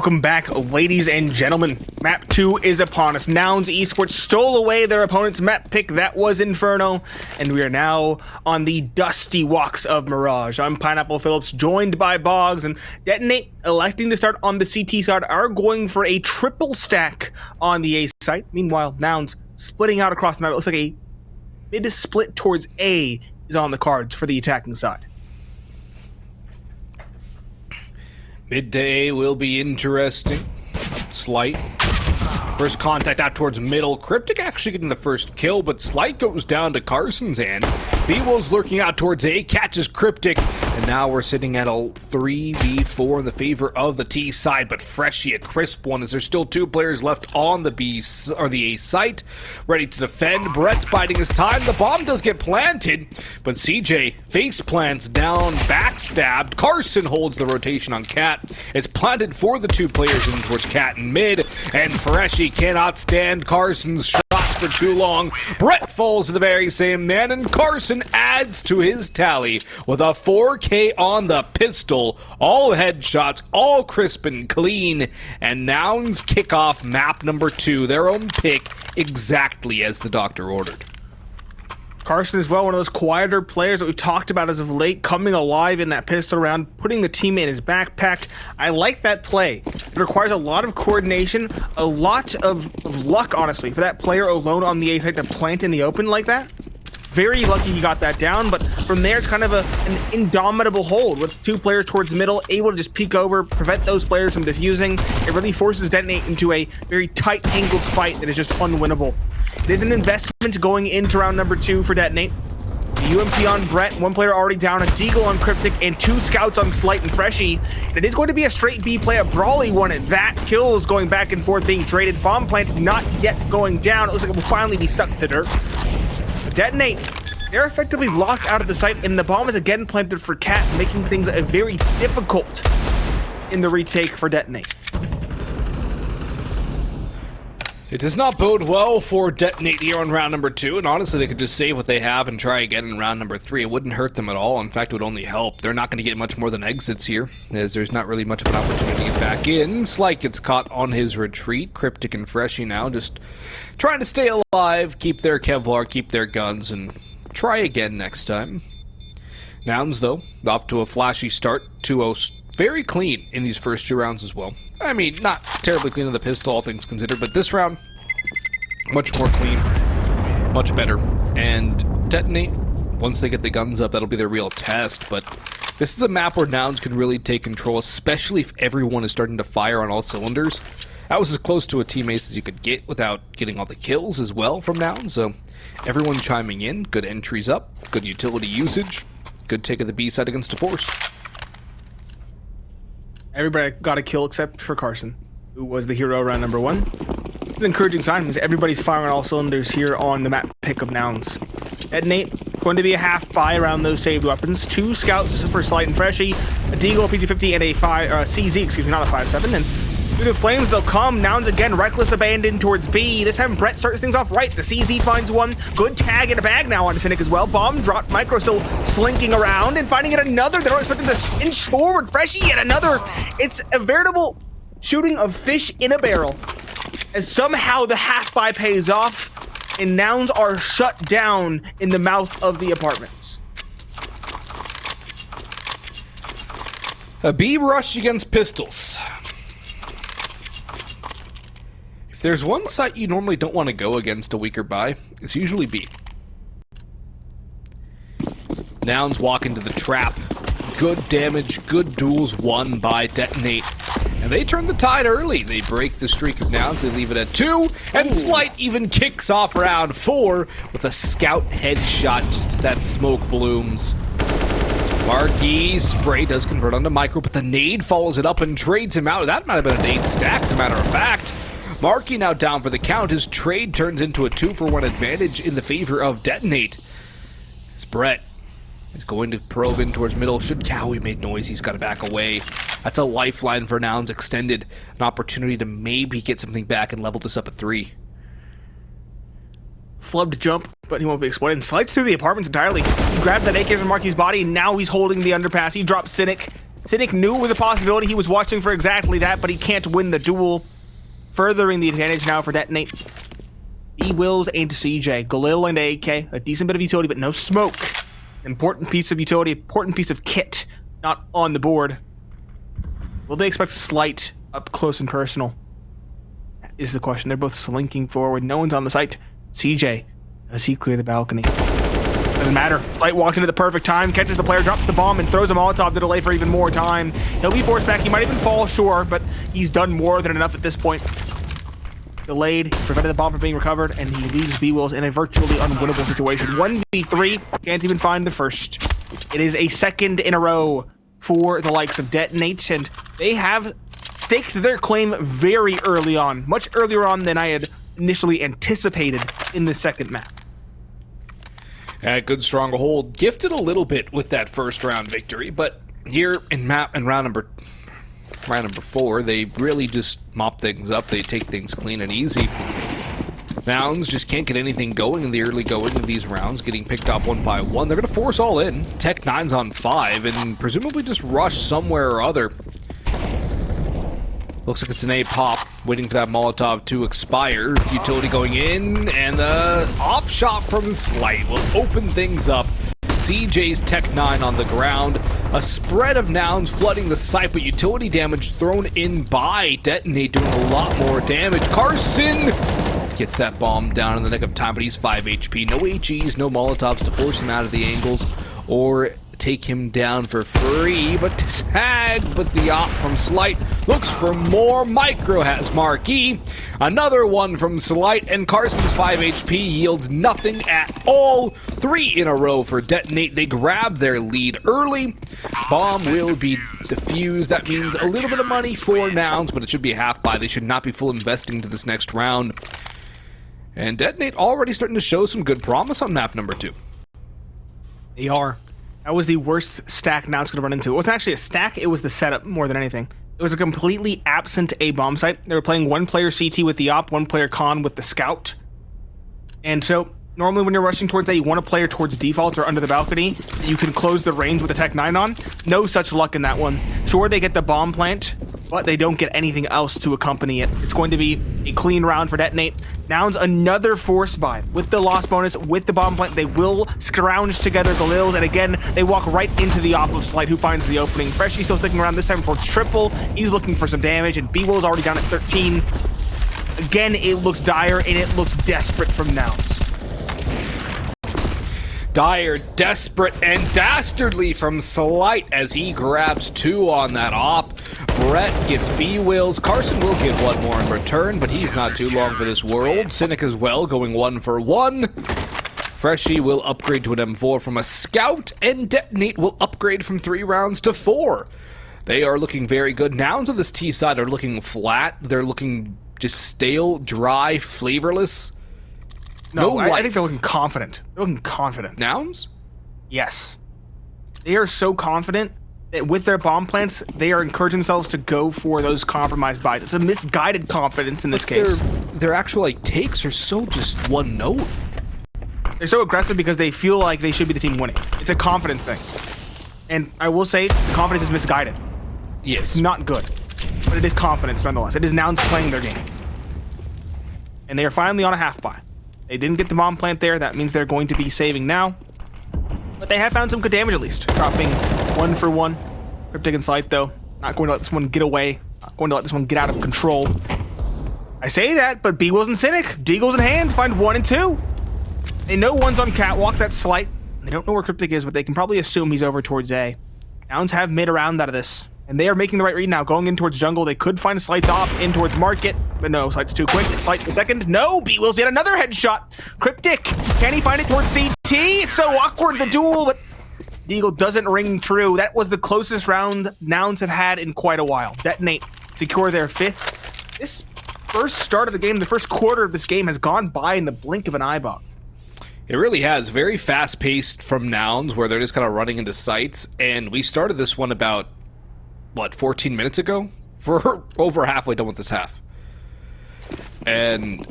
Welcome back, ladies and gentlemen. Map 2 is upon us. Nouns Esports stole away their opponent's map pick. That was Inferno. And we are now on the dusty walks of Mirage. I'm Pineapple Phillips, joined by Boggs, and Detonate, electing to start on the CT side, are going for a triple stack on the A site. Meanwhile, Nouns splitting out across the map. It looks like a mid-split towards A is on the cards for the attacking side. Midday will be interesting. Slight. First contact out towards middle. Cryptic actually getting the first kill, but Slight goes down to Carson's hand. bwills lurking out towards A, catches Cryptic, and now we're sitting at a 3v4 in the favor of the T side, but Freshie, a crisp one, as there's still two players left on the B or the A site, ready to defend. Brett's biding his time. The bomb does get planted, but CJ face plants down, backstabbed. Carson holds the rotation on Cat. It's planted for the two players in towards Cat in mid, and Freshie cannot stand Carson's shots for too long. Brett falls to the very same man, and Carson adds to his tally with a 4K on the pistol. All headshots, all crisp and clean, and Nouns kick off map number 2, their own pick, exactly as the doctor ordered. Carson as well, one of those quieter players that we've talked about as of late, coming alive in that pistol round, putting the teammate in his backpack. I like that play. It requires a lot of coordination, a lot of luck, honestly, for that player alone on the A site to plant in the open like that. Very lucky he got that down, but from there it's kind of an indomitable hold with two players towards the middle, able to just peek over, prevent those players from defusing. It really forces Detonate into a very tight angled fight that is just unwinnable. It is an investment going into round number 2 for Detonate. The UMP on Brett, one player already down, a deagle on Cryptic, and two scouts on Slight and Freshie. And it is going to be a straight B play. A Brawly won it. That kills going back and forth, being traded. Bomb plant not yet going down. It looks like it will finally be stuck to dirt. But Detonate, they're effectively locked out of the site, and the bomb is again planted for Cat, making things very difficult in the retake for Detonate. It does not bode well for Detonate here on round number 2, and honestly they could just save what they have and try again in round number 3. It wouldn't hurt them at all. In fact, it would only help. They're not going to get much more than exits here, as there's not really much of an opportunity to get back in. Slight gets caught on his retreat. Cryptic and Freshie now just trying to stay alive, keep their Kevlar, keep their guns, and try again next time. Nouns, though, off to a flashy start. 2-0 very clean in these first 2 rounds as well. I mean, not terribly clean on the pistol, all things considered, but this round, much more clean, much better. And Detonate, once they get the guns up, that'll be their real test. But this is a map where Nouns can really take control, especially if everyone is starting to fire on all cylinders. That was as close to a team ace as you could get without getting all the kills as well from Nouns. So everyone chiming in, good entries up, good utility usage, good take of the B side against a force. Everybody got a kill except for Carson, who was the hero round number 1. It's an encouraging sign because everybody's firing on all cylinders here on the map pick of Nouns. Detonate, going to be a half buy around those saved weapons. 2 scouts for Slight and Freshie, a Deagle, PT-50, and a CZ, excuse me, not a 5.7. And through the flames they'll come. Nouns again, reckless abandon towards B. This time Brett starts things off right. The CZ finds one. Good tag in a bag now on Cynic as well. Bomb dropped. Micro still slinking around and finding yet another. They don't expect him to inch forward. Freshie yet another. It's a veritable shooting of fish in a barrel, as somehow the half buy pays off and Nouns are shut down in the mouth of the apartments. A B rush against pistols. If there's one site you normally don't want to go against a weaker buy, it's usually B. Nouns walk into the trap. Good damage, good duels won by Detonate. And they turn the tide early. They break the streak of Nouns. They leave it at 2. And Slight even kicks off round 4 with a scout headshot. Just that smoke blooms. Marquis spray does convert onto Micro, but the nade follows it up and trades him out. That might have been a nade stack, as a matter of fact. Marquis now down for the count. His trade turns into a 2-for-1 advantage in the favor of Detonate. It's Brett. He's going to probe in towards middle. Should Cowie made noise, he's got to back away. That's a lifeline for Nouns extended. An opportunity to maybe get something back and level this up at 3. Flubbed jump, but he won't be exploded. And slides through the apartments entirely. He grabbed that AK from Marquis' body, and now he's holding the underpass. He drops Cynic. Cynic knew it was a possibility. He was watching for exactly that, but he can't win the duel. Furthering the advantage now for Detonate. bwills and CJ. Galil and AK. A decent bit of utility, but no smoke. Important piece of utility, important piece of kit. Not on the board. Will they expect Slight up close and personal? That is the question. They're both slinking forward. No one's on the site. CJ, does he clear the balcony? Doesn't matter. Slight walks into the perfect time, catches the player, drops the bomb, and throws a Molotov to delay for even more time. He'll be forced back. He might even fall sure, but he's done more than enough at this point. Delayed, prevented the bomb from being recovered, and he leaves bwills in a virtually unwinnable situation. 1v3, can't even find the first. It is a second in a row for the likes of Detonate, and they have staked their claim very early on, much earlier on than I had initially anticipated in the second map. Good stronghold. Gifted a little bit with that first round victory, but here in round number 4, they really just mop things up. They take things clean and easy. Nouns just can't get anything going in the early going of these rounds, getting picked off one by one. They're going to force all in. Tech 9's on 5, and presumably just rush somewhere or other. Looks like it's an A pop, waiting for that Molotov to expire. Utility going in, and the op shot from Slight will open things up. CJ's Tech 9 on the ground. A spread of Nouns flooding the site, but utility damage thrown in by Detonate, doing a lot more damage. Carson gets that bomb down in the nick of time, but he's 5 HP. No HEs, no Molotovs to force him out of the angles or take him down for free, but tagged. But the op from Slight looks for more. Micro has Marquee. Another one from Slight, and Carson's 5 HP yields nothing at all. 3 in a row for Detonate. They grab their lead early. Bomb will be defused. That means a little bit of money for Nouns, but it should be a half buy. They should not be full investing to this next round. And Detonate already starting to show some good promise on map number 2. They are. That was the worst stack Nouns could have run into. It wasn't actually a stack, it was the setup more than anything. It was a completely absent A bomb site. They were playing one player CT with the op, one player con with the scout. And so, normally when you're rushing towards A, you want a player towards default or under the balcony that you can close the range with the Tech 9 on. No such luck in that one. Sure, they get the bomb plant, but they don't get anything else to accompany it. It's going to be a clean round for Detonate. Nouns another force buy with the loss bonus, with the bomb plant. They will scrounge together Galils, and again, they walk right into the op of Slight, who finds the opening. Freshie still sticking around, this time towards triple. He's looking for some damage, and bwills already down at 13. Again, it looks dire, and it looks desperate from Nouns. Dire, desperate, and dastardly from Slight as he grabs 2 on that op. Brett gets bwills. Carson will get 1 more in return, but he's not too long for this world. Cynic as well, going 1 for 1. Freshie will upgrade to an M4 from a scout, and Detonate will upgrade from 3 rounds to 4. They are looking very good. Nouns on this T side are looking flat. They're looking just stale, dry, flavorless. No, I think they're looking confident. They're looking confident. Nouns? Yes. They are so confident that with their bomb plants, they are encouraging themselves to go for those compromised buys. It's a misguided confidence in this case. Their actual takes are so just one note. They're so aggressive because they feel like they should be the team winning. It's a confidence thing. And I will say, the confidence is misguided. Yes. It's not good. But it is confidence nonetheless. It is Nouns playing their game. And they are finally on a half buy. They didn't get the bomb plant there. That means they're going to be saving now. But they have found some good damage at least. Dropping 1 for 1. Cryptic and Slight though. Not going to let this one get away. Not going to let this one get out of control. I say that, but bwills and Cynic, Deagles in hand, find 1 and 2. They know one's on Catwalk, that's Slight. They don't know where Cryptic is, but they can probably assume he's over towards A. Nouns have mid around out of this. And they are making the right read now, going in towards jungle. They could find Slight's op in towards market, but no, Slight's too quick. Slight the second. No, bwills yet another headshot. Cryptic, can he find it towards CT? It's so awkward, the duel, but Deagle doesn't ring true. That was the closest round Nouns have had in quite a while. Detonate secure their 5th. This first start of the game, the first quarter of this game has gone by in the blink of an eye box. It really has. Very fast-paced from Nouns, where they're just kind of running into sites, and we started this one about 14 minutes ago? We're over halfway done with this half. And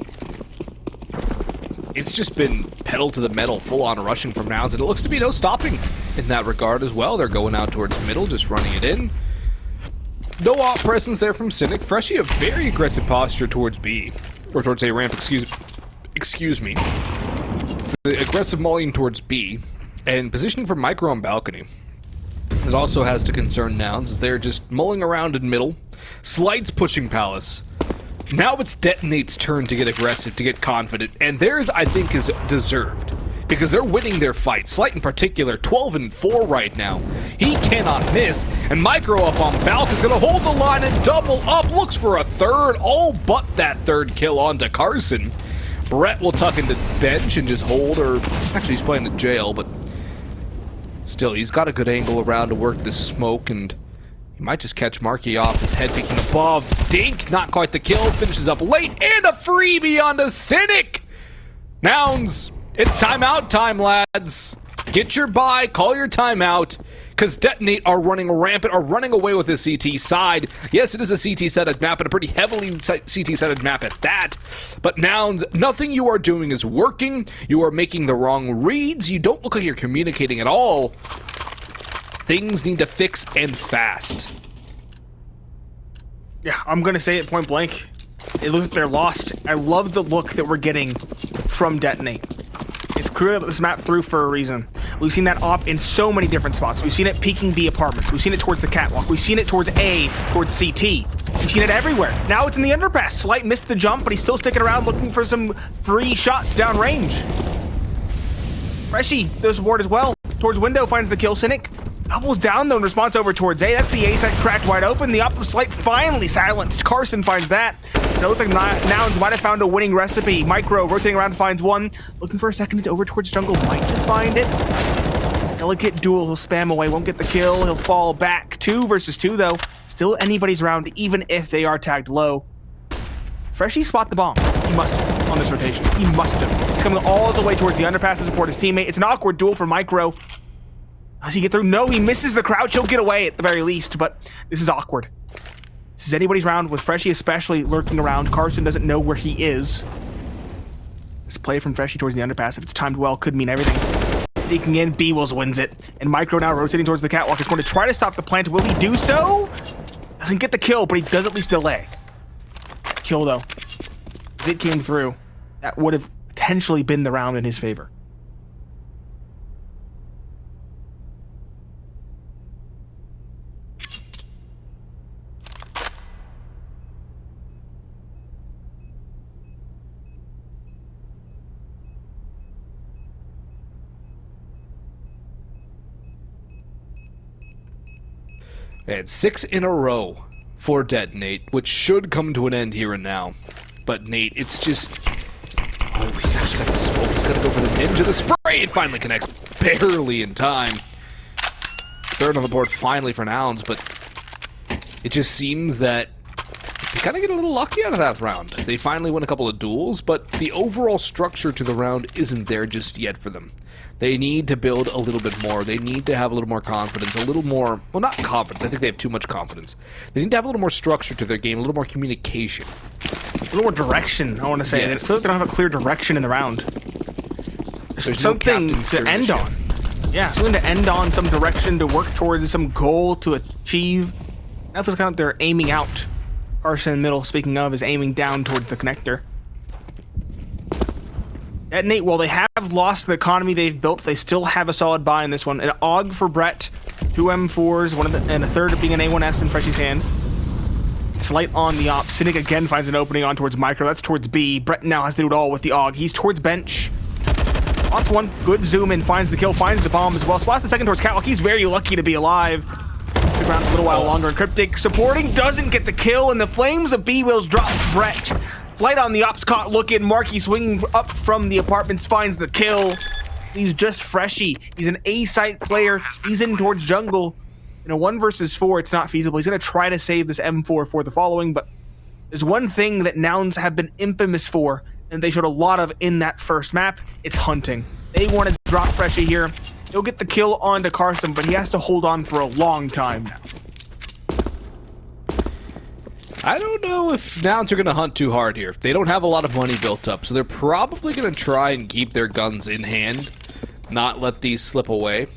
it's just been pedal to the metal, full-on rushing from Nouns, and it looks to be no stopping in that regard as well. They're going out towards middle, just running it in. No op presence there from Cynic. Freshie, a very aggressive posture towards B. Or towards A ramp, excuse me. So the aggressive mulling towards B. And positioning for Micro on balcony. It also has to concern Nouns, as they're just mulling around in middle. Slide's pushing Palace. Now it's Detonate's turn to get aggressive, to get confident. And theirs, I think, is deserved. Because they're winning their fight. Slight in particular, 12-4 right now. He cannot miss. And Micro up on Balk is going to hold the line and double up. Looks for a third, all but that third kill onto Carson. Brett will tuck into bench and just hold, or actually he's playing in jail, but still, he's got a good angle around to work this smoke, and he might just catch Markey off his head peeking above. Dink, not quite the kill, finishes up late, and a freebie onto Cynic! Nouns, it's timeout time, lads. Get your buy, call your timeout, because Detonate are running rampant, are running away with this CT side. Yes, it is a CT-setted map, and a pretty heavily CT-setted map at that. But Nouns, nothing you are doing is working. You are making the wrong reads. You don't look like you're communicating at all. Things need to fix, and fast. Yeah, I'm going to say it point blank. It looks like they're lost. I love the look that we're getting from Detonate. It's clear that this map through for a reason. We've seen that op in so many different spots. We've seen it peeking B apartments. We've seen it towards the catwalk. We've seen it towards A, towards CT. We've seen it everywhere. Now it's in the underpass. Slight missed the jump, but he's still sticking around looking for some free shots downrange. Freshie does ward as well. Towards window, finds the kill. Cynic doubles down though in response over towards A. That's the A side cracked wide open. The op of Slight finally silenced. Carson finds that. It looks like Nouns might have found a winning recipe. Micro rotating around finds one. Looking for a second over towards jungle. Might just find it. Delicate duel. He'll spam away. Won't get the kill. He'll fall back. 2 versus 2 though. Still anybody's round even if they are tagged low. Freshie spot the bomb. He must have on this rotation. He must have. He's coming all the way towards the underpass to support his teammate. It's an awkward duel for Micro. Does he get through? No, he misses the crouch. He'll get away at the very least, but this is awkward. This is anybody's round, with Freshie especially lurking around. Carson doesn't know where he is. This play from Freshie towards the underpass, if it's timed well, could mean everything. Sneaking in, bwills wins it. And Micro now rotating towards the catwalk. He's going to try to stop the plant. Will he do so? Doesn't get the kill, but he does at least delay. Kill, though. If it came through, that would have potentially been the round in his favor. And 6 in a row for Detonate, which should come to an end here and now. But Nate, it's just... Oh, he's actually got the smoke. He's got to go for the ninja. The spray! It finally connects barely in time. Third on the board finally for Nouns, but it just seems that they kind of get a little lucky out of that round. They finally win a couple of duels, but the overall structure to the round isn't there just yet for them. They need to build a little bit more. They need to have a little more confidence, a little more... Well, not confidence. I think they have too much confidence. They need to have a little more structure to their game, a little more communication. A little more direction, I want to say. Yes. They still don't have a clear direction in the round. There's something no to end on. Yeah, something to end on, some direction to work towards, some goal to achieve. That feels kind of like they're aiming out. Carson in the middle, speaking of, is aiming down towards the connector. Detonate, while they have lost the economy they've built, they still have a solid buy in this one. An AUG for Brett, 2 M4s, and a third being an A1S in Freshie's hand. Slight on the op. Cynic again finds an opening on towards Micro. That's towards B. Brett now has to do it all with the AUG. He's towards bench. Spots one. Good zoom in. Finds the kill. Finds the bomb as well. Spots the second towards catwalk. He's very lucky to be alive. The ground a little while longer. And Cryptic supporting doesn't get the kill. And the flames of bwills drop Brett. Slight on the ops, caught looking. Markey swinging up from the apartments, finds the kill. He's just Freshie. He's an A-site player. He's in towards jungle. In a 1 versus 4, it's not feasible. He's going to try to save this M4 for the following, but there's one thing that Nouns have been infamous for, and they showed a lot of in that first map. It's hunting. They want to drop Freshie here. He'll get the kill onto Carson, but he has to hold on for a long time now. I don't know if Nouns are going to hunt too hard here. They don't have a lot of money built up, so they're probably going to try and keep their guns in hand, not let these slip away.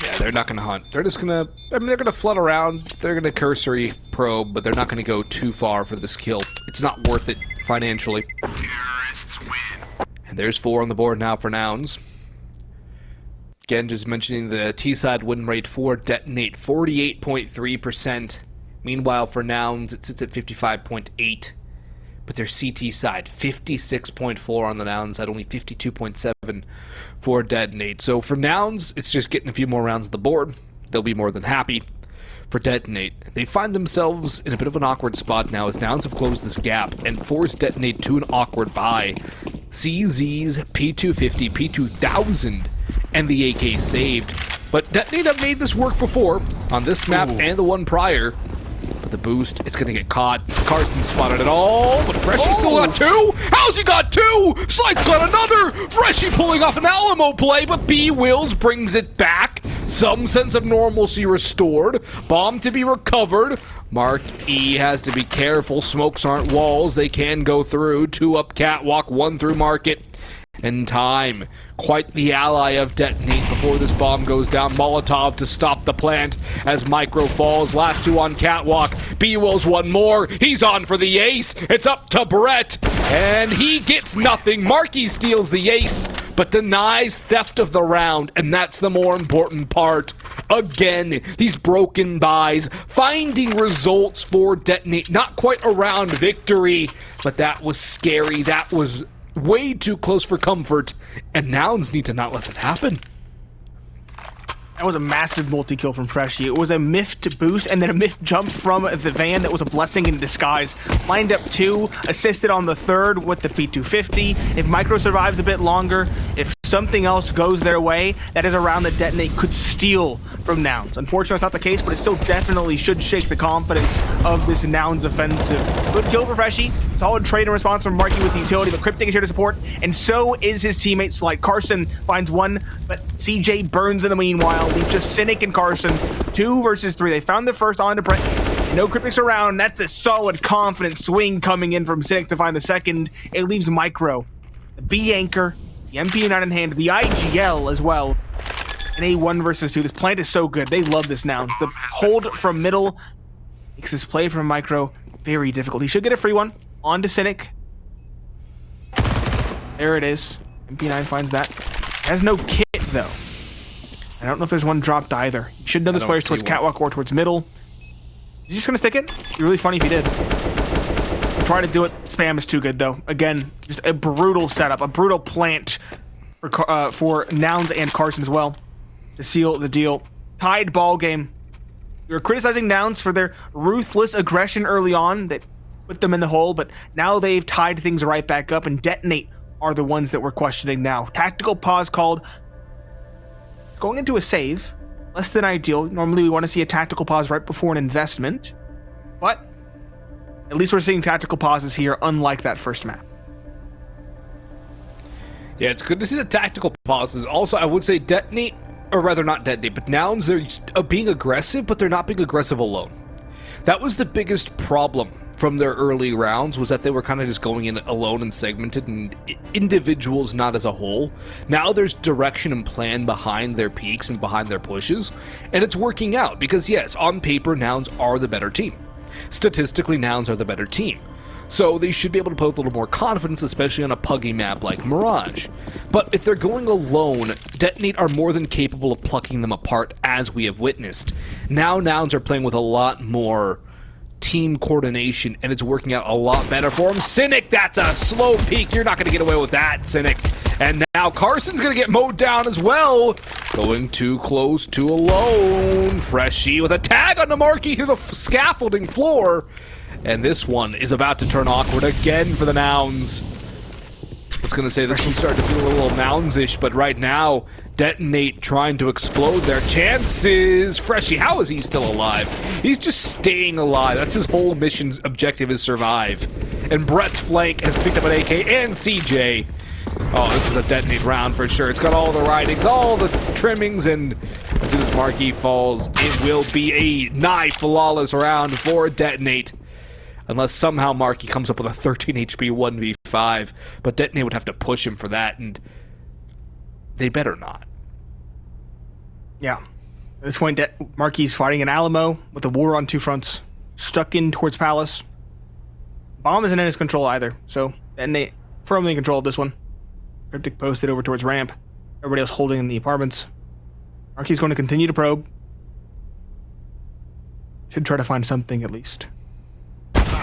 Yeah, They're not going to hunt. They're just going to, they're going to flood around. They're going to cursory probe, but they're not going to go too far for this kill. It's not worth it financially. Terrorists win. And there's 4 on the board now for Nouns. Again, just mentioning the T-side win rate for Detonate, 48.3%. Meanwhile, for Nouns, it sits at 55.8%. But their CT side, 56.4 on the Nouns side, only 52.7 for Detonate. So for Nouns, it's just getting a few more rounds on the board. They'll be more than happy. For Detonate, they find themselves in a bit of an awkward spot now as Nouns have closed this gap and forced Detonate to an awkward buy. CZ's P250, P2000, and the AK saved. But Detonate have made this work before on this map and the one prior. But the boost, it's gonna get caught. Carson spotted it all, but Freshie still got 2? How's he got 2? Slide's got another! Freshie pulling off an Alamo play, but bwills brings it back. Some sense of normalcy restored. Bomb to be recovered. Mark E has to be careful. Smokes aren't walls. They can go through. 2 up catwalk, 1 through market. And time. Quite the ally of Detonate before this bomb goes down. Molotov to stop the plant as Micro falls. Last 2 on catwalk. bwills 1 more. He's on for the ace. It's up to Brett. And he gets nothing. Marky steals the ace, but denies theft of the round. And that's the more important part. Again, these broken buys. Finding results for Detonate. Not quite around victory, but that was scary. That was way too close for comfort, and Nouns need to not let that happen. That was a massive multi-kill from Freshie. It was a miffed boost and then a miffed jump from the van that was a blessing in disguise. Lined up 2, assisted on the 3rd with the P250. If Micro survives a bit longer, if something else goes their way, that is a round that Detonate could steal from Nouns. Unfortunately, it's not the case, but it still definitely should shake the confidence of this Nouns offensive. Good kill for Freshie. Solid trade and response from Marky with the utility, but Cryptic is here to support, and so is his teammate Slide. Carson finds 1, but CJ burns in the meanwhile. Leaves just Cynic and Carson. 2 versus 3. They found the first on to Brett. No Cryptics around. That's a solid, confident swing coming in from Cynic to find the second. It leaves Micro, the B anchor, the MP9 in hand, the IGL as well. And a 1 versus 2. This plant is so good. They love this Nouns. The hold from middle makes this play from Micro very difficult. He should get a free one. On to Cynic. There it is. MP9 finds that. Has no kit, though. I don't know if there's one dropped either. You should know this player's towards catwalk or towards middle. Is he just going to stick it? It'd be really funny if he did. Try to do it. Spam is too good, though. Again, just a brutal setup. A brutal plant for Nouns and Carson as well to seal the deal. Tied ball game. We were criticizing Nouns for their ruthless aggression early on that put them in the hole, but now they've tied things right back up, and Detonate are the ones that we're questioning now. Tactical pause called. Going into a save. Less than ideal. Normally we want to see a tactical pause right before an investment, but at least we're seeing tactical pauses here, unlike that first map. Yeah, it's good to see the tactical pauses. Also, I would say Detonate, or rather not Detonate, but Nouns, they're being aggressive, but they're not being aggressive alone. That was the biggest problem from their early rounds, was that they were kind of just going in alone and segmented, and individuals, not as a whole. Now there's direction and plan behind their peaks and behind their pushes, and it's working out, because yes, on paper, Nouns are the better team. Statistically, Nouns are the better team. So they should be able to play with a little more confidence, especially on a puggy map like Mirage. But if they're going alone, Detonate are more than capable of plucking them apart, as we have witnessed. Now Nouns are playing with a lot more team coordination, and it's working out a lot better for him. Cynic, that's a slow peek. You're not going to get away with that, Cynic. And now Carson's going to get mowed down as well. Going too close, too alone. Freshie with a tag on the marquee through the scaffolding floor. And this one is about to turn awkward again for the Nouns. I was going to say this one's starting to feel a little Nouns-ish, but right now, Detonate trying to explode their chances. Freshie, how is he still alive? He's just staying alive. That's his whole mission objective, is survive. And Brett's flank has picked up an AK and CJ. Oh, this is a Detonate round for sure. It's got all the writings, all the trimmings, and as soon as Marquee falls, it will be a nigh flawless round for Detonate. Unless somehow Marky comes up with a 13 HP 1v5. But Detonate would have to push him for that, and they better not. Yeah. At this point, Marquis fighting an Alamo with the war on two fronts. Stuck in towards Palace. Bomb isn't in his control either, so Detonate firmly in control of this one. Cryptic posted over towards ramp. Everybody else holding in the apartments. Marquis is going to continue to probe. Should try to find something at least.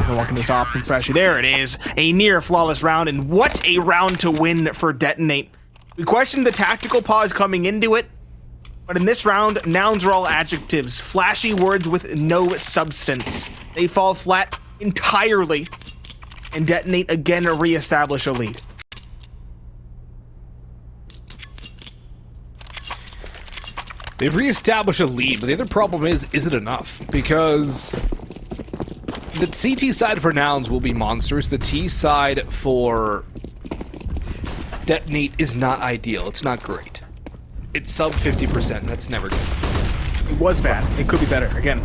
Walking this off and Crashy. There it is. A near flawless round, and what a round to win for Detonate. We questioned the tactical pause coming into it, but in this round, nouns are all adjectives. Flashy words with no substance. They fall flat entirely, and Detonate again reestablish a lead. They reestablish a lead, but the other problem is it enough? Because the CT side for Nouns will be monstrous. The T side for Detonate is not ideal. It's not great. It's sub 50%. That's never good. It was bad. It could be better. Again,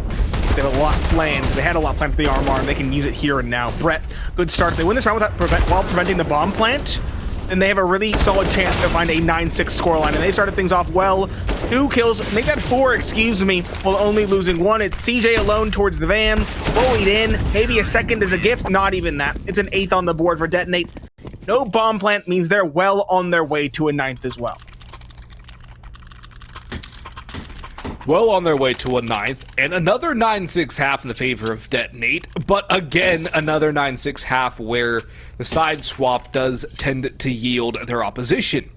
they have a lot planned. They had a lot planned for the RMR, and they can use it here and now. Brett, good start. They win this round while preventing the bomb plant, and they have a really solid chance to find a 9-6 scoreline. And they started things off well. 2 kills, make that 4, excuse me, while only losing 1. It's CJ alone towards the van, bullied in, maybe a second is a gift, not even that. It's an 8th on the board for Detonate. No bomb plant means they're well on their way to a 9th as well. Well on their way to a 9th, and another 9-6 half in the favor of Detonate, but again, another 9-6 half where the side swap does tend to yield their opposition.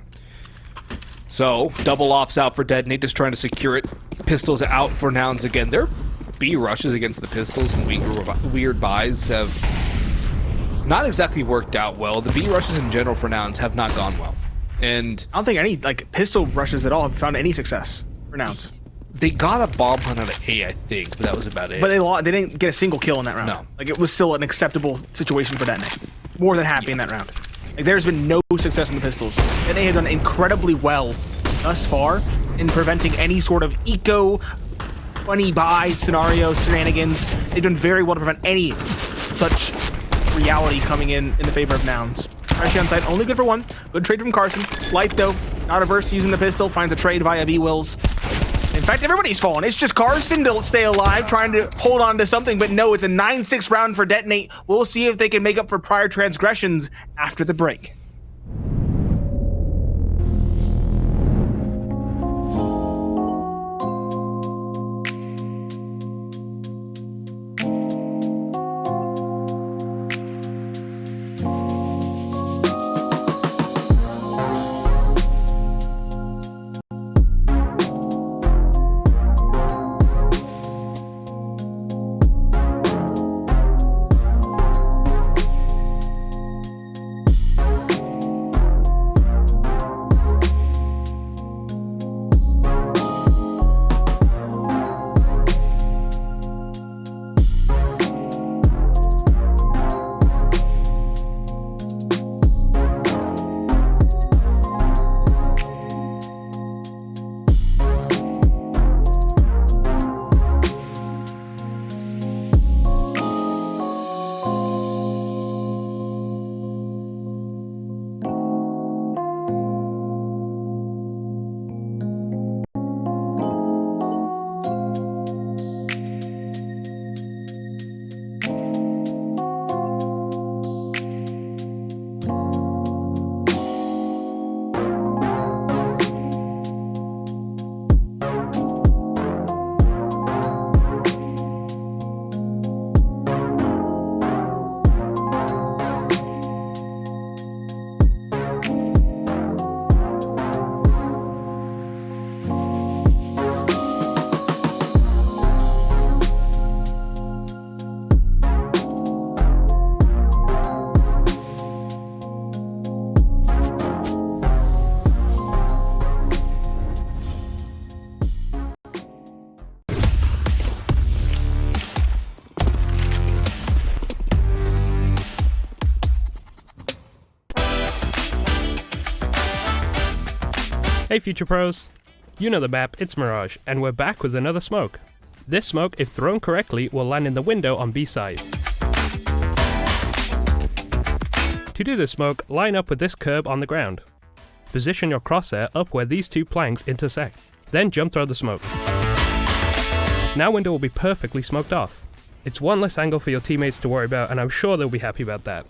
So, double ops out for Detonate, just trying to secure it. Pistols out for Nouns again. Their B rushes against the pistols and weird buys have not exactly worked out well. The B rushes in general for Nouns have not gone well. And I don't think any pistol rushes at all have found any success for Nouns. they got a bomb hunt out of A, I think, but that was about it. But they didn't get a single kill in that round. No. Like, it was still an acceptable situation for Detonate. More than happy in that round. Like, there's been no success in the pistols. And they have done incredibly well thus far in preventing any sort of eco, funny buy scenario, shenanigans. They've done very well to prevent any such reality coming in the favor of Nouns. Fresh on site, only good for one. Good trade from Carson. Slight though, not averse to using the pistol, finds a trade via bwills. In fact, everybody's fallen. It's just Carson to stay alive, trying to hold on to something, but no, it's a 9-6 round for Detonate. We'll see if they can make up for prior transgressions after the break. Hey Future Pros! You know the map, it's Mirage, and we're back with another smoke. This smoke, if thrown correctly, will land in the window on B side. To do this smoke, line up with this curb on the ground. Position your crosshair up where these two planks intersect. Then jump throw the smoke. now window will be perfectly smoked off. It's one less angle for your teammates to worry about, and I'm sure they'll be happy about that.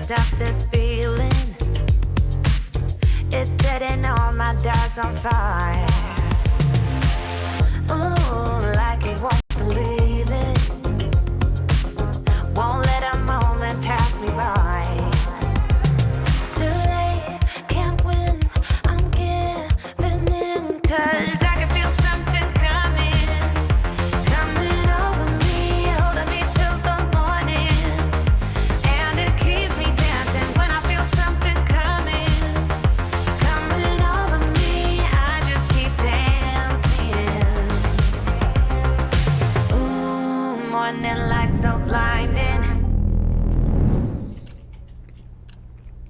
Stop this feeling. It's setting all my doubts on fire. Ooh, like you won't believe it. Won't let a moment pass me by. Too late, can't win. I'm giving in, 'cause I can feel something coming over me, holding me till the morning. And it keeps me dancing when I feel something coming over me. I just keep dancing. Ooh, morning light so blinding.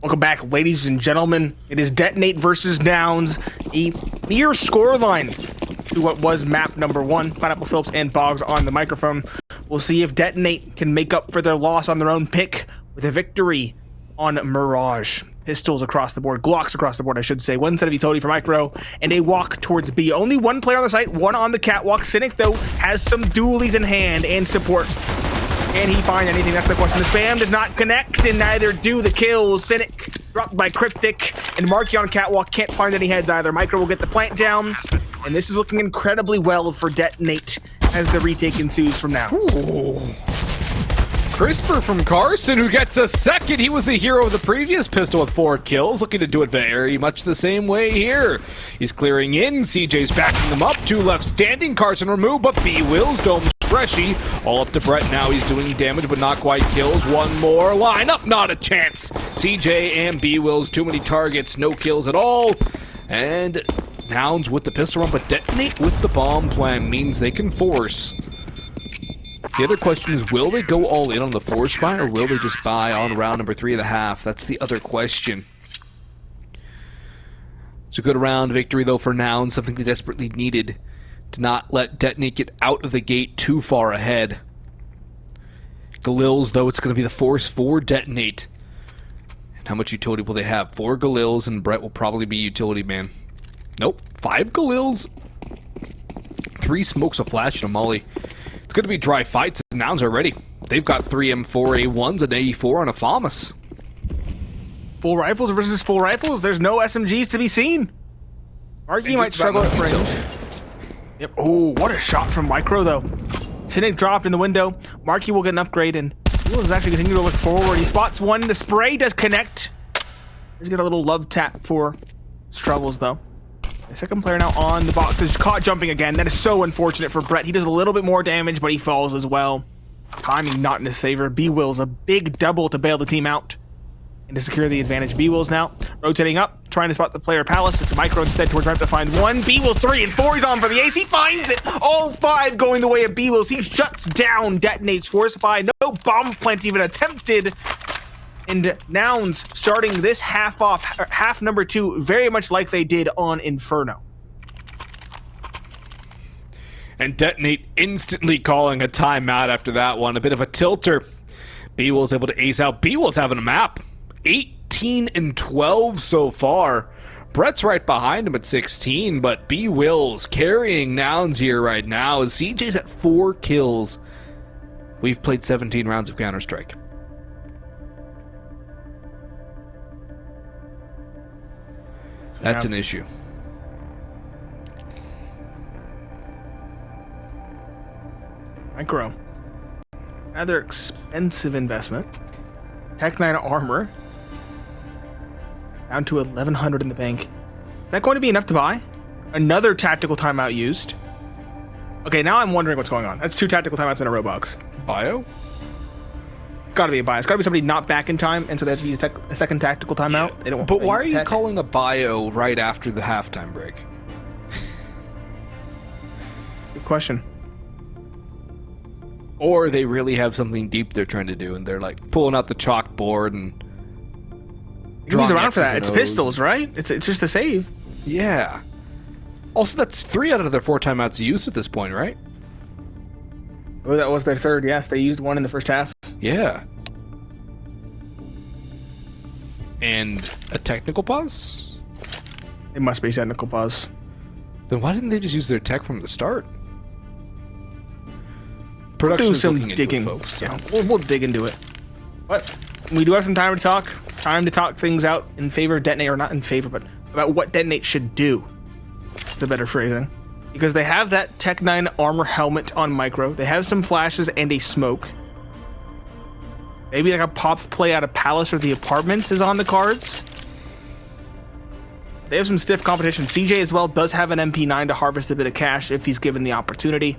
Welcome back, ladies and gentlemen. It is Detonate versus Nouns, a near scoreline to what was map number 1. Pineapple Phillips and Boggs on the microphone. We'll see if Detonate can make up for their loss on their own pick with a victory on Mirage. Pistols across the board, Glocks across the board, I should say. One set of utility for Micro, and a walk towards B. Only one player on the site, one on the catwalk. Cynic, though, has some dualies in hand and support. Can he find anything? That's the question. The spam does not connect, and neither do the kills. Cynic dropped by Cryptic, and Marky on catwalk can't find any heads either. Micro will get the plant down, and this is looking incredibly well for Detonate as the retake ensues from Nouns. Ooh. Crisper from Carson, who gets a second. He was the hero of the previous pistol with 4 kills, looking to do it very much the same way here. He's clearing in, CJ's backing them up, 2 left standing, Carson removed, but bwills, Dome's freshy, all up to Brett now. He's doing damage, but not quite kills. One more line up, not a chance. CJ and bwills, too many targets, no kills at all. And Nouns with the pistol run, but Detonate with the bomb plan means they can force. The other question is, will they go all in on the force buy, or will they just buy on round number 3 of the half? That's the other question. It's a good round victory, though, for Nouns, something they desperately needed to not let Detonate get out of the gate too far ahead. Galils, though, it's going to be the force for Detonate. And how much utility will they have? 4 Galils, and Brett will probably be utility man. Nope, 5 Galils. 3 smokes, a flash, and a molly. It's going to be dry fights. The Nouns are ready. They've got 3 M4A1s and A4 on a FAMAS. Full rifles versus full rifles. There's no SMGs to be seen. Marky might struggle at range. Yep. Oh, what a shot from Micro, though. Cynic dropped in the window. Marky will get an upgrade, and Will is actually continuing to look forward. He spots one. The spray does connect. He's got a little love tap for Struggles, though. The second player now on the box is caught jumping again. That is so unfortunate for Brett. He does a little bit more damage, but he falls as well. Timing not in his favor. bwills a big double to bail the team out and to secure the advantage. bwills now rotating up, trying to spot the player Palace. It's a Micro instead towards right to find one. bwills 3 and 4. He's on for the ace. He finds it. All 5 going the way of bwills. He shuts down Detonate's force by. No bomb plant even attempted. And Nouns starting this half off, half number 2, very much like they did on Inferno. And Detonate instantly calling a timeout after that one. A bit of a tilter. bwills able to ace out. bwills having a map. 18 and 12 so far. Brett's right behind him at 16, but bwills carrying Nouns here right now as CJ's at 4 kills. We've played 17 rounds of Counter-Strike. That's an issue. Micro. Another expensive investment. Tech 9 armor. Down to 1,100 in the bank. Is that going to be enough to buy? Another tactical timeout used. Okay, now I'm wondering what's going on. That's 2 tactical timeouts in a row, Box. Bio? Gotta be a bias. Gotta be somebody not back in time, and so they have to use a second tactical timeout. They don't. But why are you tech. calling a bio right after the halftime break? Good question. Or they really have something deep they're trying to do, and they're like pulling out the chalkboard and You can use drawing around for X's that. and It's O's. pistols, right? It's just a save. Yeah. Also, that's 3 out of their 4 timeouts used at this point, right? Oh, that was their third. Yes, they used one in the first half. Yeah. And a technical pause? It must be technical pause. Then why didn't they just use their tech from the start? Do Production is some looking into it, digging. folks. So. Yeah, we'll dig into it. But we do have some time to talk. Time to talk things out in favor of Detonate, or not in favor, but about what Detonate should do. That's the better phrasing. Because they have that Tech 9 armor helmet on Micro. They have some flashes and a smoke. Maybe like a pop play out of Palace or the Apartments is on the cards. They have some stiff competition. CJ as well does have an MP9 to harvest a bit of cash if he's given the opportunity.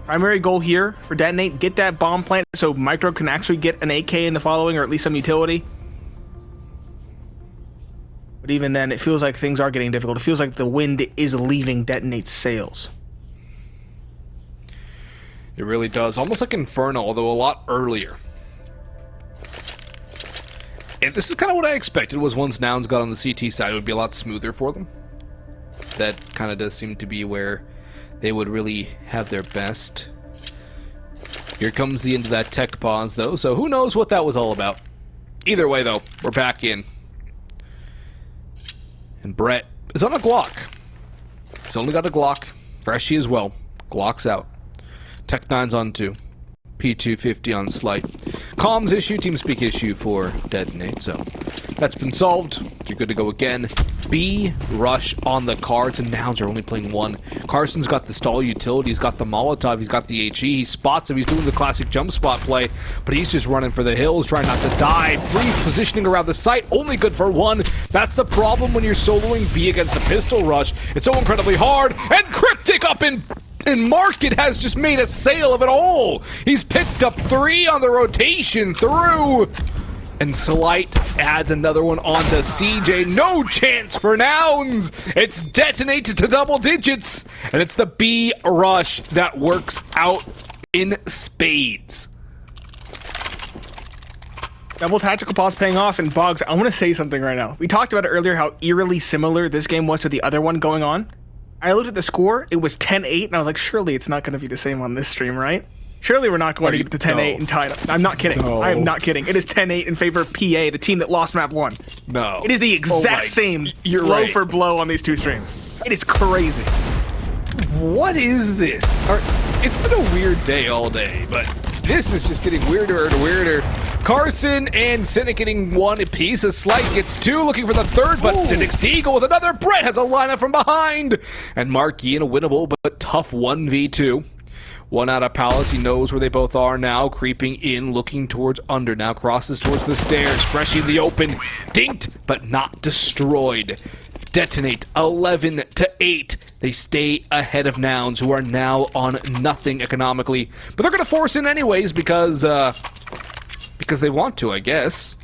Primary goal here for Detonate, get that bomb plant so Micro can actually get an AK in the following, or at least some utility. But even then, it feels like things are getting difficult. It feels like the wind is leaving Detonate's sails. It really does. Almost like Inferno, although a lot earlier. And this is kind of what I expected, was once Nouns got on the CT side, it would be a lot smoother for them. That kind of does seem to be where they would really have their best. Here comes the end of that tech pause, though, so who knows what that was all about. Either way, though, we're back in. And Brett is on a Glock. He's only got a Glock. Freshy as well. Glock's out. Tech 9's on 2. P250 on Slight. Comms issue, TeamSpeak issue for Detonate, so that's been solved. You're good to go again. B Rush on the cards, and Nouns are only playing 1. Carson's got the stall utility, he's got the Molotov, he's got the HE, he spots him, he's doing the classic jump spot play, but he's just running for the hills, trying not to die. Brief positioning around the site, only good for 1. That's the problem when you're soloing B against a pistol rush. It's so incredibly hard, and Cryptic up in Market has just made a sale of it all. He's picked up 3 on the rotation through. And Slight adds another one onto CJ. No chance for Nouns. It's detonated to double digits. And it's the B rush that works out in spades. Double tactical pause paying off, and Boggs, I want to say something right now. We talked about it earlier, how eerily similar this game was to the other one going on. I looked at the score, it was 10-8, and I was like, surely it's not going to be the same on this stream, right? Surely we're not going to get to 10-8 and tie it up. I'm not kidding. No. I am not kidding. It is 10-8 in favor of PA, the team that lost map 1. No. It is the exact same blow for blow on these 2 streams. It is crazy. What is this? It's been a weird day all day, but this is just getting weirder and weirder. Carson and Cynic getting 1 apiece. A Slight gets 2, looking for the 3rd, but Cynic's Deagle with another. Brett has a lineup from behind. And Marquis in a winnable but tough 1v2. 1 out of Palace. He knows where they both are now. Creeping in, looking towards under. Now crosses towards the stairs. Freshy in the open. Dinked, but not destroyed. Detonate 11-8. They stay ahead of Nouns, who are now on nothing economically. But they're going to force in anyways because they want to, I guess.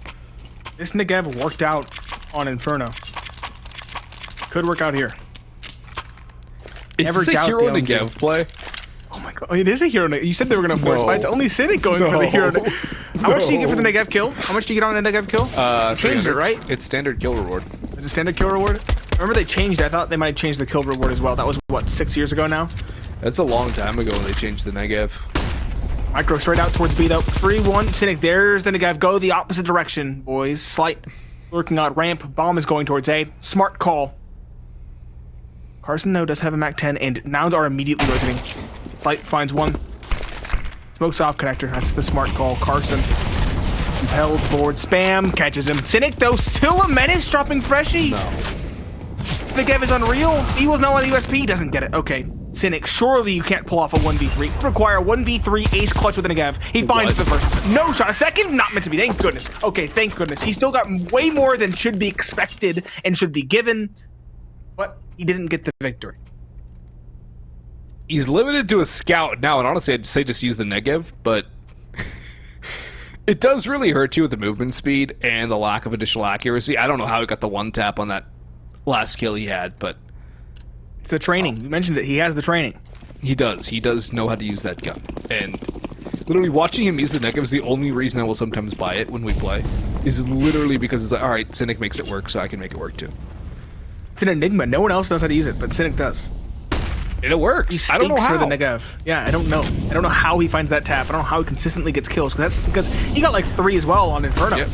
This Negev worked out on Inferno. Could work out here. Is Never this a doubt hero the LMG. Negev play? Oh my god, it is a hero. You said they were going to force No. fights. Only Cynic going for the hero. How much do you get for the Negev kill? How much do you get on a Negev kill? Changed it, 300. right? It's standard kill reward. Is it standard kill reward? Remember they changed it. I thought they might change the kill reward as well. That was, what, 6 years ago now? That's a long time ago when they changed the Negev. Micro straight out towards B though. 3-1. Cynic, there's the Negev. Go the opposite direction, boys. Slight lurking out ramp. Bomb is going towards A. Smart call. Carson, though, does have a MAC-10, and Nouns are immediately rotating. Slight finds 1. Smokes off connector. That's the smart call. Carson compelled forward. Spam catches him. Cynic, though, still a menace, dropping Freshy. No. Negev is unreal. He was no on the USP. Doesn't get it. Okay. Cynic, surely you can't pull off a 1v3. Require a 1v3 ace clutch with a Negev. He finds the first. No shot. A second? Not meant to be. Thank goodness. Okay, thank goodness. He still got way more than should be expected and should be given, but he didn't get the victory. He's limited to a scout now, and honestly, I'd say just use the Negev, but it does really hurt you with the movement speed and the lack of additional accuracy. I don't know how he got the one tap on that last kill he had, but It's the training. You mentioned it. He has the training. he does. He does know how to use that gun. And literally watching him use the Negev is the only reason I will sometimes buy it when we play. Is literally because it's like, alright, Cynic makes it work, so I can make it work too. It's an enigma. No one else knows how to use it, but Cynic does. And it works. He speaks I don't know how. for the Negev. Yeah, I don't know. I don't know how he finds that tap. I don't know how he consistently gets kills. Because he got like 3 as well on Inferno. Yep.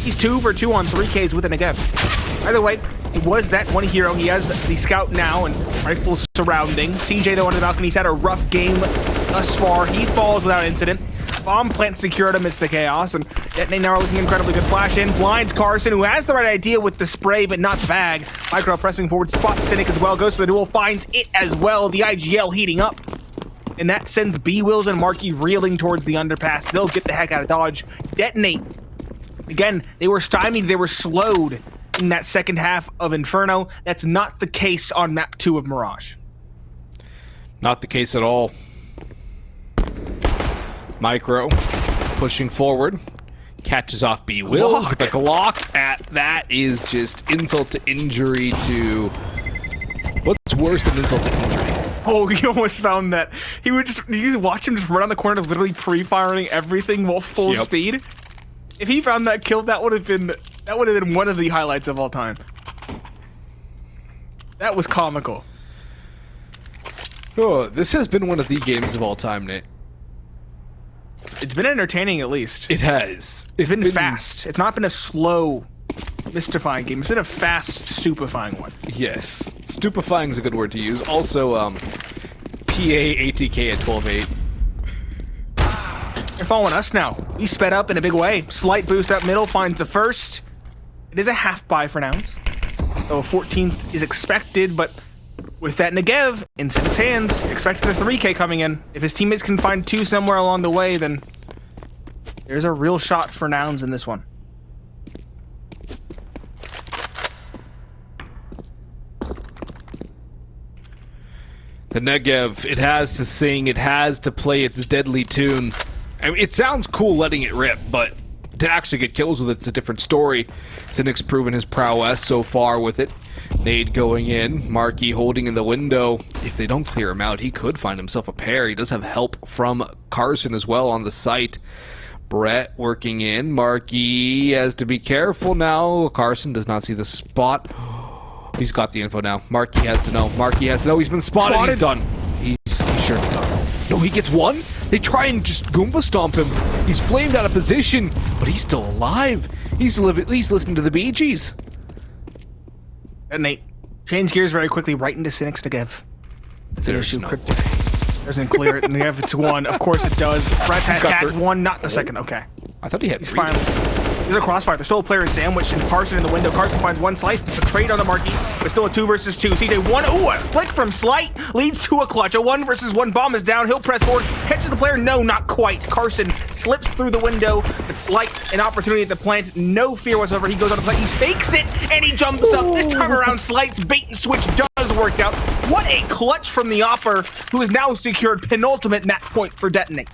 He's 2 for 2 on 3 Ks with a Negev. Either way, it was that one hero. He has the scout now and rifle surrounding. CJ though on the balcony. He's had a rough game thus far. He falls without incident. Bomb plant secured amidst the chaos, and Detonate now are looking incredibly good. Flash in, blinds Carson, who has the right idea with the spray, but not the bag. Micro pressing forward, spots Cynic as well, goes to the duel, finds it as well. The IGL heating up, and that sends bwills and Marky reeling towards the underpass. They'll get the heck out of Dodge. Detonate, again, they were stymied, they were slowed in that second half of Inferno. That's not the case on map 2 of Mirage. Not the case at all. Micro pushing forward, catches off bwills with the Glock. That is just insult to injury to. What's worse than insult to injury? Oh, he almost found that. You watch him just run on the corner, literally pre-firing everything while full Yep. speed. If he found that kill, that would have been one of the highlights of all time. That was comical. Oh, this has been one of the games of all time, Nate. It's been entertaining, at least. It has. It's been fast. It's not been a slow, mystifying game. It's been a fast, stupefying one. Yes. Stupefying is a good word to use. Also, PA ATK at 12-8. They're following us now. We sped up in a big way. Slight boost up middle, finds the first. It is a half buy for Nouns. So a 14th is expected, but with that Negev in Cynic's hands, expecting the 3K coming in. If his teammates can find 2 somewhere along the way, then there's a real shot for Nouns in this one. The Negev, it has to sing, it has to play its deadly tune. I mean, it sounds cool letting it rip, but to actually get kills with it's a different story. Cynic's proven his prowess so far with it. Nade going in, Marky holding in the window. If they don't clear him out, he could find himself a pair. He does have help from Carson as well on the site. Brett working in. Marky has to be careful now. Carson does not see the spot. He's got the info now. Marky has to know. Marky has to know. He's been spotted. He's done. He's surely done. No, he gets one. They try and just Goomba stomp him. He's flamed out of position, but he's still alive. He's at least listening to the Bee Gees. Detonate. Change gears very quickly right into Cynic's Negev. It's an There's issue. no Cryptic doesn't clear it. Negev, it's 1. Of course it does. Brett has got tagged 3. 1, not the second. Okay. I thought he had He's 3. finally. There's a crossfire. There's still a player in sandwich, and Carson in the window. Carson finds 1 slice. A trade on the Marky, but still a 2 versus 2. CJ 1. Ooh, a flick from Slight leads to a clutch. A 1 versus 1 bomb is down. He'll press forward. Catches the player. No, not quite. Carson slips through the window, but Slight an opportunity at the plant. No fear whatsoever. He goes on the plant. He fakes it, and he jumps up. This time around, Slight's bait and switch does work out. What a clutch from the Opper, who has now secured penultimate match point for Detonate.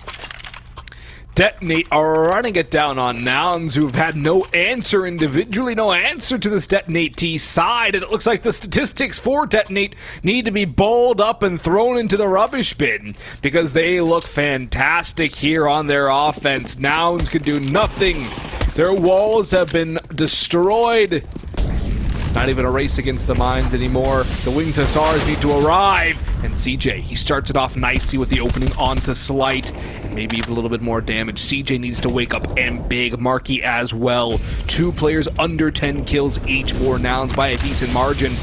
Detonate are running it down on Nouns, who've had no answer individually, no answer to this Detonate T side, and it looks like the statistics for Detonate need to be balled up and thrown into the rubbish bin, because they look fantastic here on their offense. Nouns can do nothing. Their walls have been destroyed. It's not even a race against the mind anymore. The winged Hussars need to arrive. And CJ, he starts it off nicely with the opening onto Slight. And maybe even a little bit more damage. CJ needs to wake up, and big Marky as well. 2 players under 10 kills each for Nouns by a decent margin.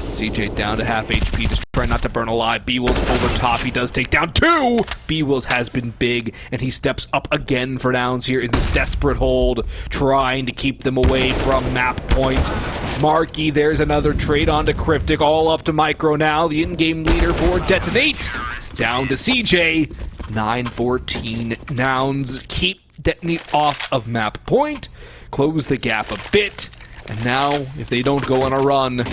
CJ down to half HP, just trying not to burn alive. bwills over top, he does take down 2! bwills has been big, and he steps up again for Nouns here in this desperate hold, trying to keep them away from map point. Marky, there's another trade onto Cryptic, all up to Micro now, the in-game leader for Detonate. Down to CJ, 9-14. Nouns keep Detonate off of map point, close the gap a bit, and now, if they don't go on a run,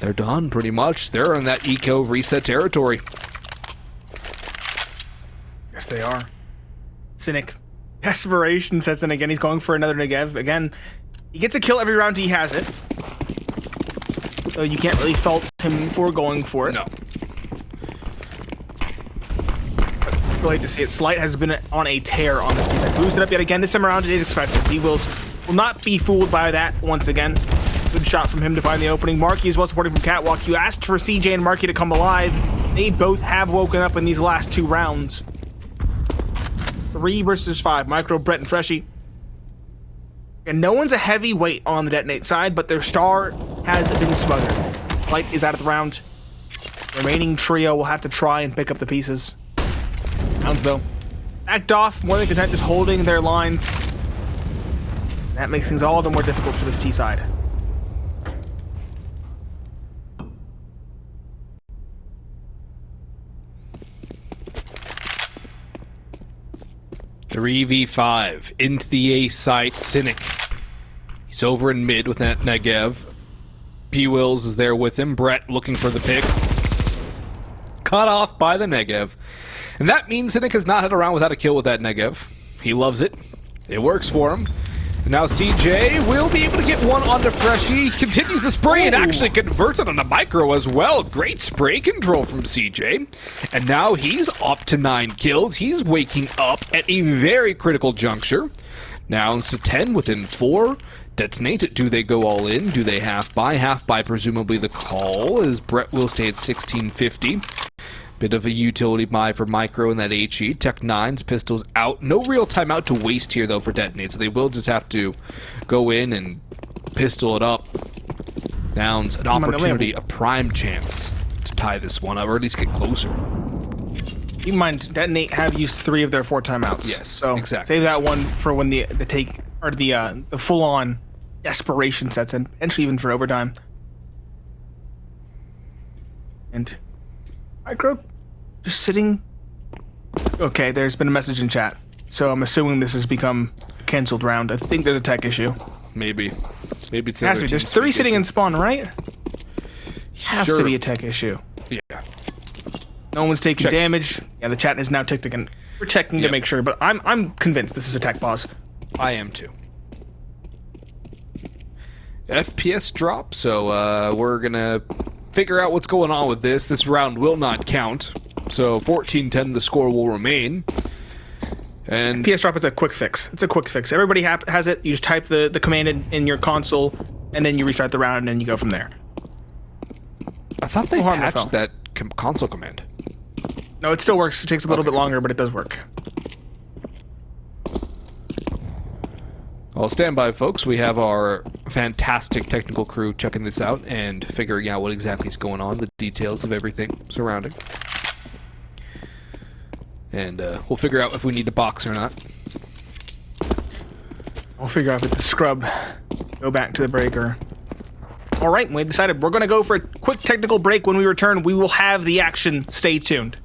They're done, pretty much. They're in that eco reset territory. Yes, they are. Cynic. Desperation sets in again. He's going for another Negev. Again, he gets a kill every round he has it. So you can't really fault him for going for it. No. Really hate to see it. Slight has been on a tear on this side. Boosted up yet again. This time around, it is expected. bwills will not be fooled by that once again. Good shot from him to find the opening. Marky is well supporting from Catwalk. You asked for CJ and Marky to come alive. They both have woken up in these last 2 rounds. 3 versus 5. Micro, Brett, and Freshy. And no one's a heavyweight on the Detonate side, but their star has been smothered. Light is out of the round. Remaining trio will have to try and pick up the pieces. Nouns, though, backed off, more than content, just holding their lines. That makes things all the more difficult for this T side. Three v 5 into the A site. Cynic. He's over in mid with that Negev. bwills is there with him. Brett looking for the pick. Cut off by the Negev. And that means Cynic has not had a round without a kill with that Negev. He loves it. It works for him. And now CJ will be able to get one onto Freshy. He continues the spray and actually converts it on the micro as well. Great spray control from CJ. And now he's up to 9 kills. He's waking up at a very critical juncture. Nouns to 10 within 4. Detonate. Do they go all in? Do they half buy? Half buy presumably the call, as Brett will stay at 1650. Bit of a utility buy for Micro in that HE. Tech 9's pistols out. No real timeout to waste here, though, for Detonate, so they will just have to go in and pistol it up. Nouns, an opportunity, a prime chance to tie this one up, or at least get closer. Keep in mind, Detonate have used 3 of their 4 timeouts. Yes, so exactly. Save that one for when the take, or the full-on desperation sets in, potentially even for overtime. And Micro just sitting. Okay, there's been a message in chat, so I'm assuming this has become a canceled round. I think there's a tech issue. Maybe it's Has to be. There's 3 sitting in spawn, right? Has Sure. to be a tech issue. Yeah. No one's taking damage. Yeah, the chat is now ticked again. We're checking to make sure, but I'm convinced this is a tech pause. I am too. FPS drop, so we're gonna figure out what's going on with this. This round will not count, so 14-10 the score will remain. And PS drop is a quick fix. It's a quick fix. Everybody has it. You just type the command in your console, and then you restart the round, and then you go from there. I thought they harm, no patched foul. that console command. No, it still works. It takes a little bit longer, but it does work. Well, stand by, folks. We have our fantastic technical crew checking this out and figuring out what exactly is going on, the details of everything surrounding. And we'll figure out if we need to box or not. We'll figure out if it's scrub. Go back to the breaker. All right, we decided we're going to go for a quick technical break. When we return, we will have the action. Stay tuned.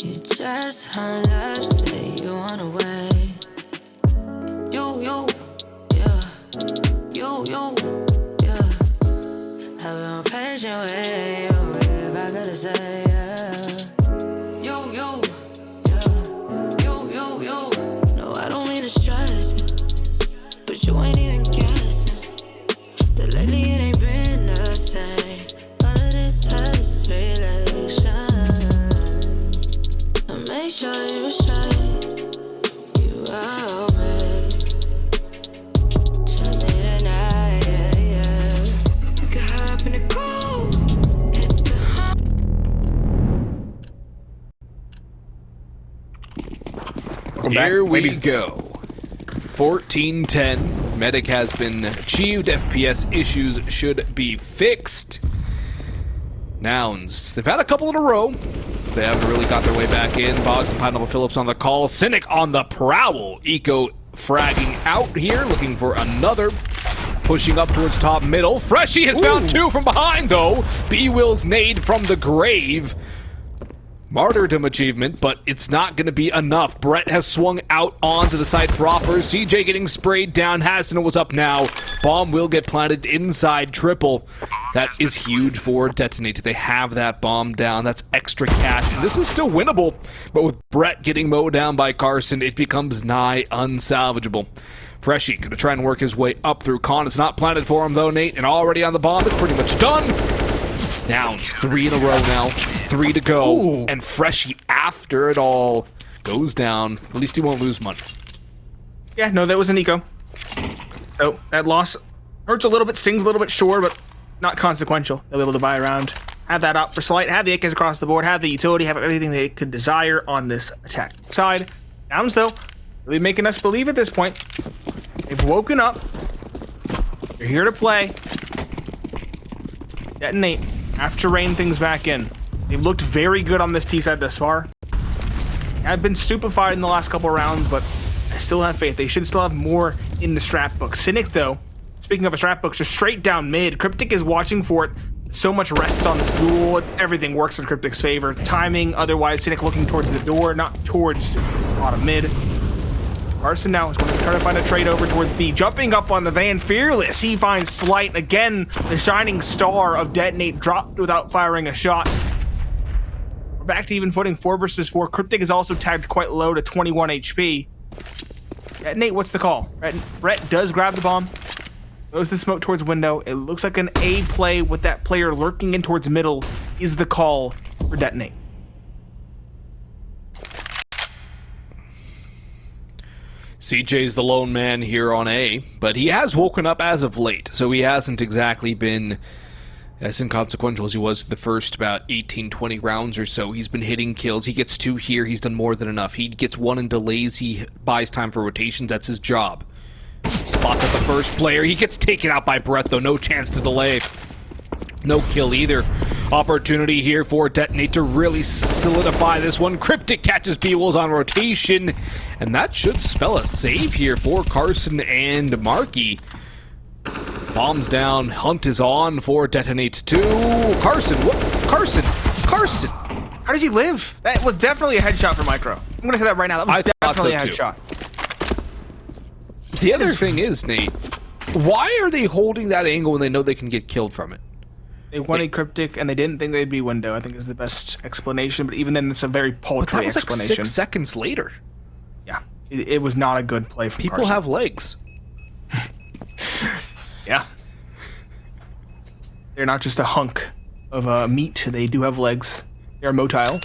You just hung up, say you want away. You, yeah. You, yeah. I've been patient with you, if I gotta say, yeah. You, yeah. You. No, I don't mean to stress you, but you ain't even guessing that lately it ain't been the same. All of this test relation. Make sure you straight, you out me. Just need a night, yeah. You can hop in the cold, hit the hump. Here we go. 14-10. Medic has been achieved. FPS issues should be fixed. Nouns. They've had a couple in a row. They haven't really got their way back in. Boggs and Pineapple Phillips on the call. Cynic on the prowl. Eco fragging out here, looking for another. Pushing up towards top middle. Freshie has found two from behind, though. bwills nade from the grave. Martyrdom achievement, but it's not going to be enough. Brett has swung out onto the side proper. CJ getting sprayed down. Haston was up now. Bomb will get planted inside triple. That is huge for Detonate. They have that bomb down. That's extra cash. This is still winnable, but with Brett getting mowed down by Carson, it becomes nigh unsalvageable. Freshie going to try and work his way up through con. It's not planted for him, though, Nate, and already on the bomb. It's pretty much done. Nouns, 3 in a row now. 3 to go. Ooh. And Freshie, after it all, goes down. At least he won't lose money. Yeah, no, that was an eco. So that loss hurts a little bit, stings a little bit, sure, but not consequential. They'll be able to buy around. Have that up for Slight, have the AKs across the board, have the utility, have everything they could desire on this attack side. Nouns, though, really making us believe at this point. They've woken up. They're here to play. Detonate. Have to rein things back in. They've looked very good on this T side thus far. I've been stupefied in the last couple rounds, but I still have faith. They should still have more in the strat book. Cynic, though, speaking of a strat book, just straight down mid. Cryptic is watching for it. So much rests on this duel. Everything works in Cryptic's favor. Timing, otherwise, Cynic looking towards the door, not towards bottom mid. Carson now is going to try to find a trade over towards B. Jumping up on the van, Fearless. He finds Slight. Again, the shining star of Detonate dropped without firing a shot. We're back to even footing, 4 versus 4. Cryptic is also tagged quite low to 21 HP. Detonate, what's the call? Brett does grab the bomb. Throws the smoke towards window. It looks like an A play with that player lurking in towards middle is the call for Detonate. CJ's the lone man here on A, but he has woken up as of late, so he hasn't exactly been as inconsequential as he was the first about 18, 20 rounds or so. He's been hitting kills. He gets 2 here. He's done more than enough. He gets 1 in delays. He buys time for rotations. That's his job. Spots at the first player. He gets taken out by Brett, though. No chance to delay. No kill either. Opportunity here for Detonate to really solidify this one. Cryptic catches bwills on rotation, and that should spell a save here for Carson and Markey. Bombs down. Hunt is on for Detonate 2. Carson. What? Carson. How does he live? That was definitely a headshot for Micro. I'm going to say that right now. That was definitely a headshot. The other thing is, Nate, why are they holding that angle when they know they can get killed from it? They wanted Cryptic, and they didn't think they'd be window, I think is the best explanation, but even then, it's a very paltry But that was like explanation. 6 seconds later. Yeah, it was not a good play from People Carson. have legs. Yeah. They're not just a hunk of meat, they do have legs. They're motile.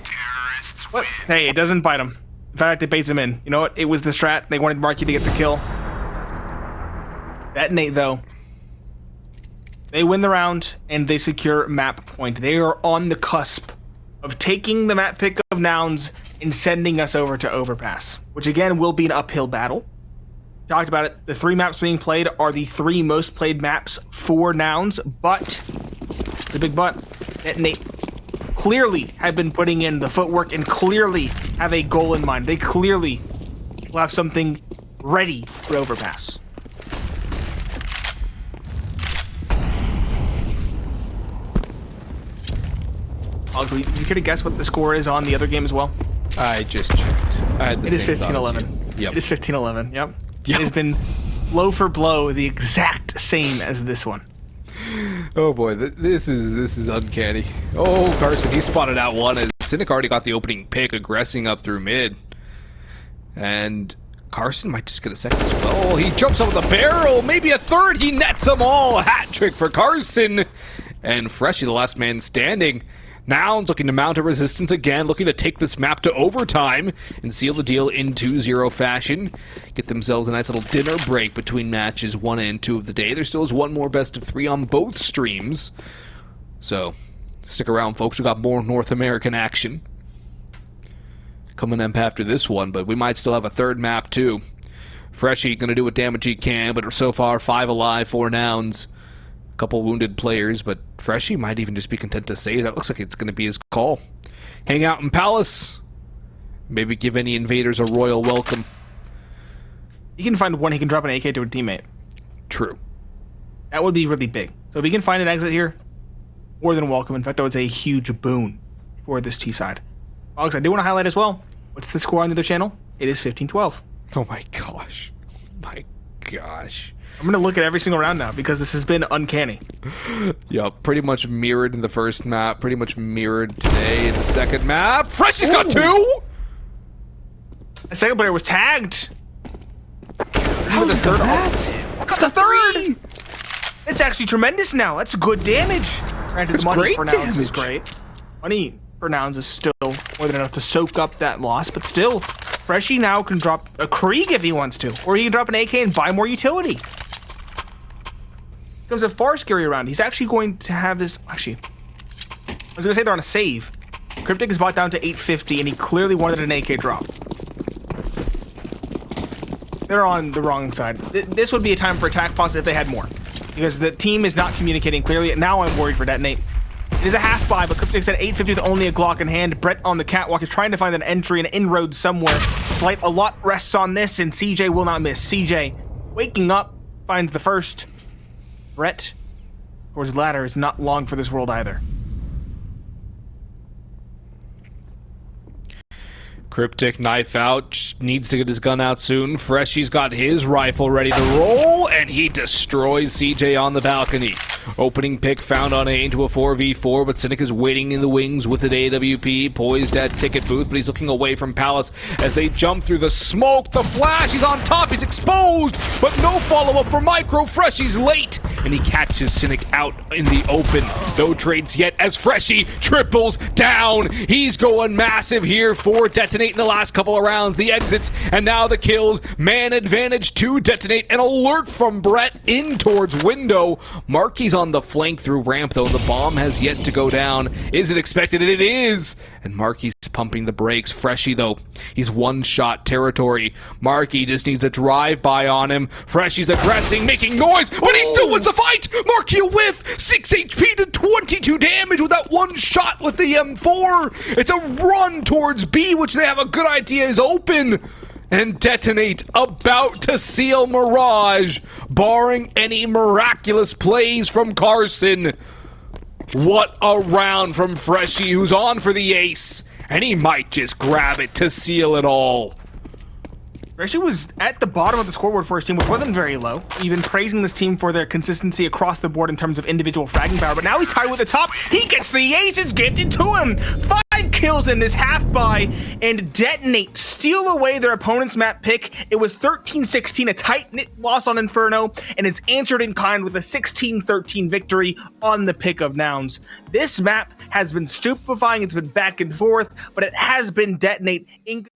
Terrorists What? win. Hey, it doesn't bite them. In fact, it baits them in. You know what? It was the strat. They wanted Markey to get the kill. Detonate, though. They win the round, and they secure map point. They are on the cusp of taking the map pick of Nouns and sending us over to Overpass, which again will be an uphill battle. Talked about it. The 3 maps being played are the 3 most played maps for Nouns, but the big but. Detonate clearly have been putting in the footwork and clearly have a goal in mind. They clearly will have something ready for overpass. You could have guessed what the score is on the other game as well? I just checked. I had the It is same thought as 15-11. you. Yep. It is 15-11, yep. Yep. It has been blow for blow the exact same as this one. Oh boy, this is uncanny. Oh, Carson, he spotted out one as Cynic already got the opening pick, aggressing up through mid. And Carson might just get a second as well. He jumps over the barrel, maybe a third. He nets them all. Hat trick for Carson. And Freshie, the last man standing. Nouns looking to mount a resistance again, looking to take this map to overtime and seal the deal in 2-0 fashion. Get themselves a nice little dinner break between matches 1 and 2 of the day. There still is one more best of 3 on both streams. So, stick around, folks. We got more North American action coming up after this one, but we might still have a third map too. Freshie gonna do what damage he can, but so far 5 alive, 4 Nouns. Couple wounded players, but Freshie might even just be content to save. That looks like it's going to be his call. Hang out in Palace. Maybe give any invaders a royal welcome. He can find one, he can drop an AK to a teammate. True. That would be really big. So if he can find an exit here, more than welcome. In fact, that would say a huge boon for this T side. Alex, I do want to highlight as well, what's the score on the other channel? It is 15-12. Oh my gosh. My gosh. I'm going to look at every single round now because this has been uncanny. Yeah, pretty much mirrored in the first map, pretty much mirrored today in the second map. Freshie's got 2! The second player was tagged. How's the it third? that? Got the third! It's actually tremendous now. That's good damage. Granted, That's the money great for Nouns is damage. great. Money for Nouns is still more than enough to soak up that loss, but still, Freshie now can drop a Krieg if he wants to, or he can drop an AK and buy more utility. Becomes a far scarier round. He's actually going to have this. Actually, I was gonna say they're on a save. Cryptic is bought down to 850, and he clearly wanted an AK drop. They're on the wrong side. This would be a time for attack pause if they had more, because the team is not communicating clearly. Now I'm worried for Detonate. It is a half buy, but Cryptic's at 850 with only a Glock in hand. Brett on the catwalk is trying to find an entry, an inroad somewhere. A lot rests on this, and CJ will not miss. CJ, waking up, finds the first. Brett, towards ladder, is not long for this world either. Cryptic knife out, needs to get his gun out soon. Freshie's got his rifle ready to roll, and he destroys CJ on the balcony. Opening pick found on A into a 4v4, but Cynic is waiting in the wings with an AWP, poised at ticket booth, but he's looking away from Palace as they jump through the smoke. The flash, he's on top, he's exposed, but no follow-up for Micro. Freshie's late, and he catches Cynic out in the open. No trades yet as Freshie triples down. He's going massive here for Detonate in the last couple of rounds. The exits, and now the kills. Man advantage to Detonate. An alert from Brett in towards window. Marky's on the flank through ramp, though. The bomb has yet to go down. Is it expected? It is. And Marky's pumping the brakes. Freshie, though, he's one-shot territory. Marky just needs a drive-by on him. Freshie's aggressing, making noise, but he still wins the fight! Marky a whiff! 6 HP to 22 damage with that one shot with the M4! It's a run towards B, which they have a good idea is open! And Detonate about to seal Mirage, barring any miraculous plays from Carson. What a round from Freshie, who's on for the ace, and he might just grab it to seal it all. Freshie was at the bottom of the scoreboard for his team, which wasn't very low. You've been praising this team for their consistency across the board in terms of individual fragging power, but now he's tied with the top. He gets the ace, it's gifted to him. 5 kills in this half buy, and Detonate steal away their opponent's map pick. It was 13-16, a tight-knit loss on Inferno, and it's answered in kind with a 16-13 victory on the pick of Nouns. This map has been stupefying, it's been back and forth, but it has been Detonate in